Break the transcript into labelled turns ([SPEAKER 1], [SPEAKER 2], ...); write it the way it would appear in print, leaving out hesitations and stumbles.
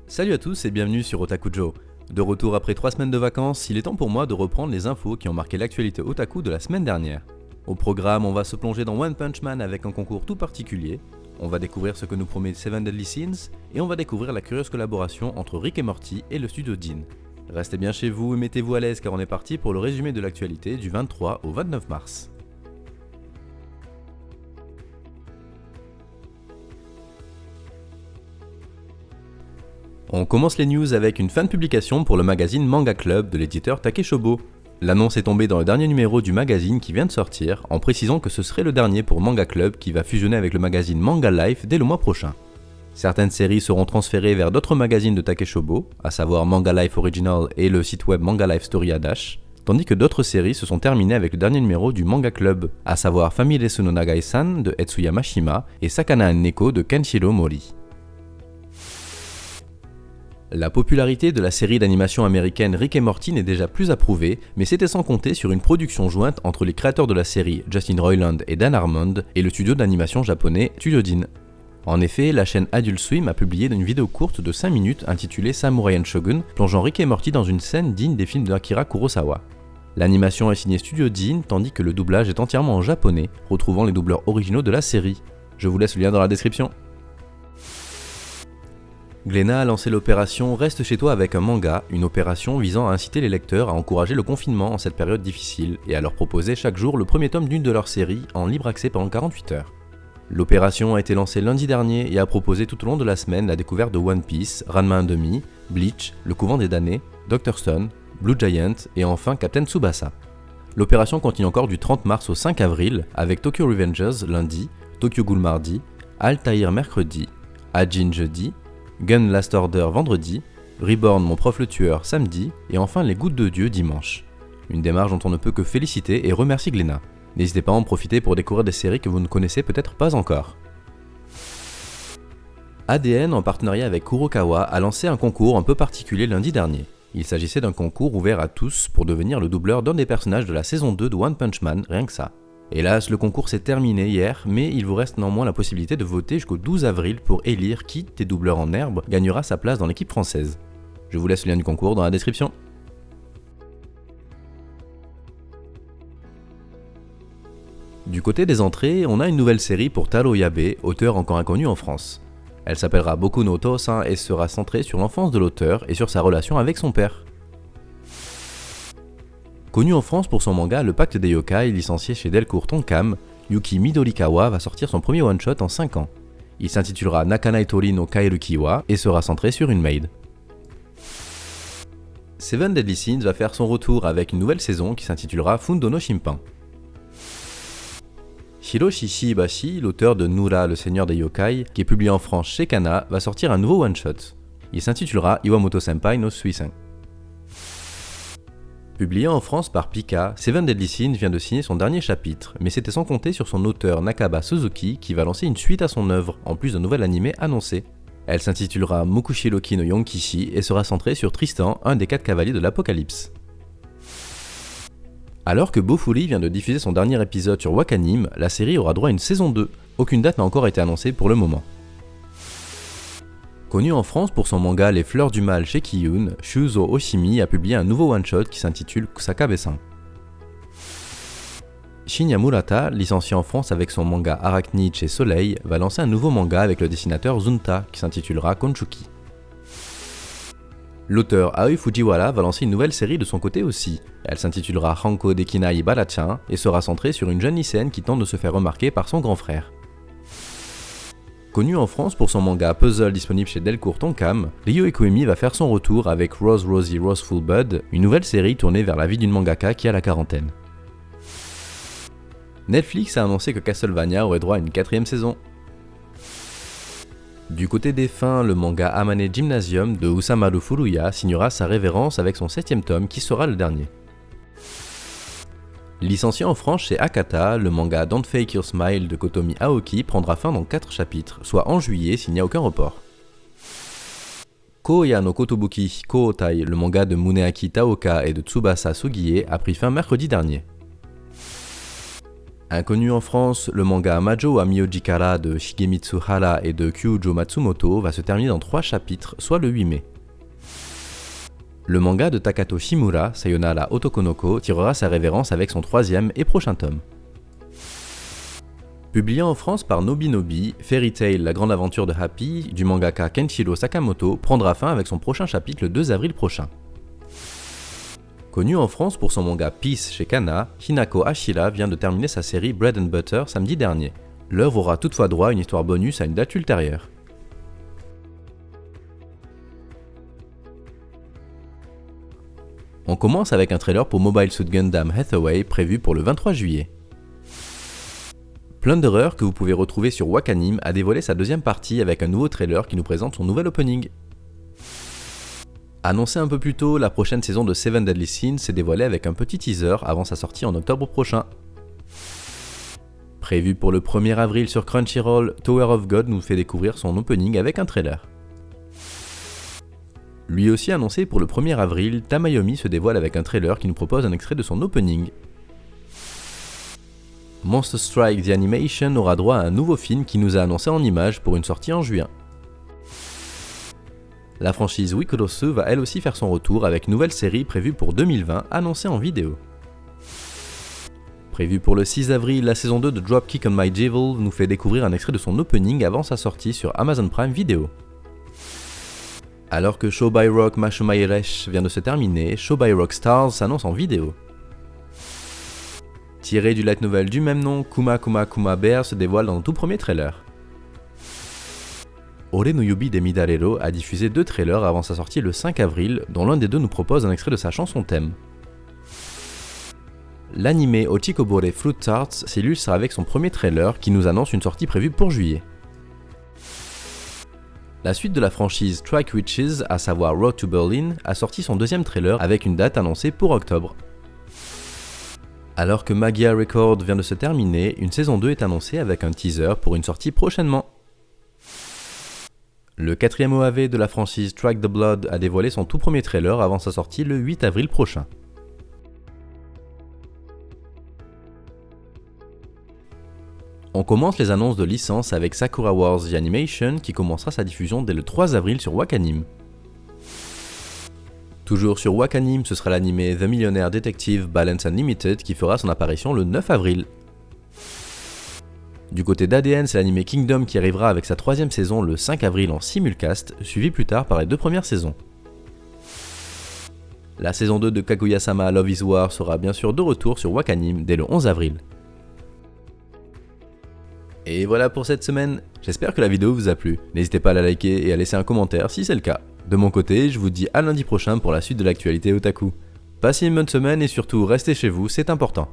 [SPEAKER 1] Salut à tous et bienvenue sur Otakujo. De retour après 3 semaines de vacances, il est temps pour moi de reprendre les infos qui ont marqué l'actualité otaku de la semaine dernière. Au programme, on va se plonger dans One Punch Man avec un concours tout particulier, on va découvrir ce que nous promet Seven Deadly Sins, et on va découvrir la curieuse collaboration entre Rick et Morty et le studio Dean. Restez bien chez vous et mettez-vous à l'aise car on est parti pour le résumé de l'actualité du 23 au 29 mars. On commence les news avec une fan publication pour le magazine Manga Club de l'éditeur Takeshobo. L'annonce est tombée dans le dernier numéro du magazine qui vient de sortir, en précisant que ce serait le dernier pour Manga Club qui va fusionner avec le magazine Manga Life dès le mois prochain. Certaines séries seront transférées vers d'autres magazines de Takeshobo, à savoir Manga Life Original et le site web Manga Life Story Adash, tandis que d'autres séries se sont terminées avec le dernier numéro du Manga Club, à savoir Famiresu no Nagai-san de Etsuya Mashima et Sakana and Neko de Kenshiro Mori. La popularité de la série d'animation américaine Rick et Morty n'est déjà plus approuvée, mais c'était sans compter sur une production jointe entre les créateurs de la série Justin Roiland et Dan Harmon et le studio d'animation japonais Studio Dean. En effet, la chaîne Adult Swim a publié une vidéo courte de 5 minutes intitulée Samurai and Shogun, plongeant Rick et Morty dans une scène digne des films d'Akira Kurosawa. L'animation est signée Studio Dean, tandis que le doublage est entièrement en japonais, retrouvant les doubleurs originaux de la série. Je vous laisse le lien dans la description. Glénat a lancé l'opération Reste chez toi avec un manga, une opération visant à inciter les lecteurs à encourager le confinement en cette période difficile et à leur proposer chaque jour le premier tome d'une de leurs séries en libre accès pendant 48 heures. L'opération a été lancée lundi dernier et a proposé tout au long de la semaine la découverte de One Piece, Ranma 1/2, Bleach, Le Couvent des Damnés, Dr. Stone, Blue Giant et enfin Captain Tsubasa. L'opération continue encore du 30 mars au 5 avril avec Tokyo Revengers lundi, Tokyo Ghoul mardi, Altaïr mercredi, Ajin jeudi, Gun Last Order vendredi, Reborn Mon Prof le Tueur samedi, et enfin Les Gouttes de Dieu dimanche. Une démarche dont on ne peut que féliciter et remercier Glénat. N'hésitez pas à en profiter pour découvrir des séries que vous ne connaissez peut-être pas encore. ADN, en partenariat avec Kurokawa, a lancé un concours un peu particulier lundi dernier. Il s'agissait d'un concours ouvert à tous pour devenir le doubleur d'un des personnages de la saison 2 de One Punch Man, rien que ça. Hélas, le concours s'est terminé hier, mais il vous reste néanmoins la possibilité de voter jusqu'au 12 avril pour élire qui, des doubleurs en herbe, gagnera sa place dans l'équipe française. Je vous laisse le lien du concours dans la description. Du côté des entrées, on a une nouvelle série pour Taro Yabe, auteur encore inconnu en France. Elle s'appellera Boku no Otosan et sera centrée sur l'enfance de l'auteur et sur sa relation avec son père. Connu en France pour son manga Le Pacte des Yokai, licencié chez Delcourt Tonkam, Yuki Midorikawa va sortir son premier one-shot en 5 ans. Il s'intitulera Nakanai Tori no Kaerukiwa et sera centré sur une maid. Seven Deadly Sins va faire son retour avec une nouvelle saison qui s'intitulera Fundo no Shimpan. Hiroshi Shiibashi, l'auteur de Nura le Seigneur des Yokai, qui est publié en France chez Kana, va sortir un nouveau one-shot. Il s'intitulera Iwamoto Senpai no Suisen. Publié en France par Pika, Seven Deadly Sins vient de signer son dernier chapitre, mais c'était sans compter sur son auteur Nakaba Suzuki qui va lancer une suite à son œuvre, en plus d'un nouvel animé annoncé. Elle s'intitulera Mukushiroki no Yonkishi et sera centrée sur Tristan, un des 4 cavaliers de l'Apocalypse. Alors que Bofuri vient de diffuser son dernier épisode sur Wakanim, la série aura droit à une saison 2. Aucune date n'a encore été annoncée pour le moment. Connu en France pour son manga Les Fleurs du Mal chez Kiyun, Shuzo Oshimi a publié un nouveau one-shot qui s'intitule Kusakabe-san. Shinya Murata, licencié en France avec son manga Arachnid chez Soleil, va lancer un nouveau manga avec le dessinateur Zunta qui s'intitulera Konchuki. L'auteur Aoi Fujiwara va lancer une nouvelle série de son côté aussi. Elle s'intitulera Hanko Dekinai Barachan et sera centrée sur une jeune lycéenne qui tente de se faire remarquer par son grand frère. Connu en France pour son manga Puzzle disponible chez Delcourt Tonkam, Ryo Ikuemi va faire son retour avec Rose Rosie Roseful Bud, une nouvelle série tournée vers la vie d'une mangaka qui a la quarantaine. Netflix a annoncé que Castlevania aurait droit à une 4ème saison. Du côté des fins, le manga Amane Gymnasium de Usamaru Furuya signera sa révérence avec son 7ème tome qui sera le dernier. Licencié en France chez Akata, le manga Don't Fake Your Smile de Kotomi Aoki prendra fin dans 4 chapitres, soit en juillet s'il n'y a aucun report. Koya no Kotobuki Kootai, le manga de Muneaki Taoka et de Tsubasa Sugie, a pris fin mercredi dernier. Inconnu en France, le manga Majo wa Myojikara de Shigemitsu Hara et de Kyujo Matsumoto va se terminer dans 3 chapitres, soit le 8 mai. Le manga de Takato Shimura, Sayonara Otokonoko, tirera sa révérence avec son 3e et prochain tome. Publié en France par Nobinobi, Fairy Tail, la grande aventure de Happy, du mangaka Kenshiro Sakamoto, prendra fin avec son prochain chapitre le 2 avril prochain. Connu en France pour son manga Peace chez Kana, Hinako Ashira vient de terminer sa série Bread and Butter samedi dernier. L'œuvre aura toutefois droit à une histoire bonus à une date ultérieure. On commence avec un trailer pour Mobile Suit Gundam Hathaway prévu pour le 23 juillet. Plunderer, que vous pouvez retrouver sur Wakanim, a dévoilé sa 2e partie avec un nouveau trailer qui nous présente son nouvel opening. Annoncé un peu plus tôt, la prochaine saison de Seven Deadly Sins s'est dévoilée avec un petit teaser avant sa sortie en octobre prochain. Prévu pour le 1er avril sur Crunchyroll, Tower of God nous fait découvrir son opening avec un trailer. Lui aussi annoncé pour le 1er avril, Tamayomi se dévoile avec un trailer qui nous propose un extrait de son opening. Monster Strike The Animation aura droit à un nouveau film qui nous a annoncé en images pour une sortie en juin. La franchise Wikurosu va elle aussi faire son retour avec une nouvelle série prévue pour 2020 annoncée en vidéo. Prévue pour le 6 avril, la saison 2 de Dropkick on My Devil nous fait découvrir un extrait de son opening avant sa sortie sur Amazon Prime Video. Alors que Show by Rock Mashumae Resh vient de se terminer, Show by Rock Stars s'annonce en vidéo. Tiré du light novel du même nom, Kuma Kuma Kuma Bear se dévoile dans le tout premier trailer. Ore no Yubi de Midarero a diffusé 2 trailers avant sa sortie le 5 avril, dont l'un des 2 nous propose un extrait de sa chanson thème. L'anime Ochikobore Fruit Tarts s'illustre avec son premier trailer qui nous annonce une sortie prévue pour juillet. La suite de la franchise Strike Witches, à savoir Road to Berlin, a sorti son 2e trailer avec une date annoncée pour octobre. Alors que Magia Record vient de se terminer, une saison 2 est annoncée avec un teaser pour une sortie prochainement. Le 4e OAV de la franchise Strike the Blood a dévoilé son tout premier trailer avant sa sortie le 8 avril prochain. On commence les annonces de licence avec Sakura Wars The Animation qui commencera sa diffusion dès le 3 avril sur Wakanim. Toujours sur Wakanim, ce sera l'anime The Millionaire Detective Balance Unlimited qui fera son apparition le 9 avril. Du côté d'ADN, c'est l'anime Kingdom qui arrivera avec sa 3e saison le 5 avril en simulcast, suivi plus tard par les 2 premières saisons. La saison 2 de Kaguya-sama Love is War sera bien sûr de retour sur Wakanim dès le 11 avril. Et voilà pour cette semaine, j'espère que la vidéo vous a plu, n'hésitez pas à la liker et à laisser un commentaire si c'est le cas. De mon côté, je vous dis à lundi prochain pour la suite de l'actualité otaku. Passez une bonne semaine et surtout restez chez vous, c'est important.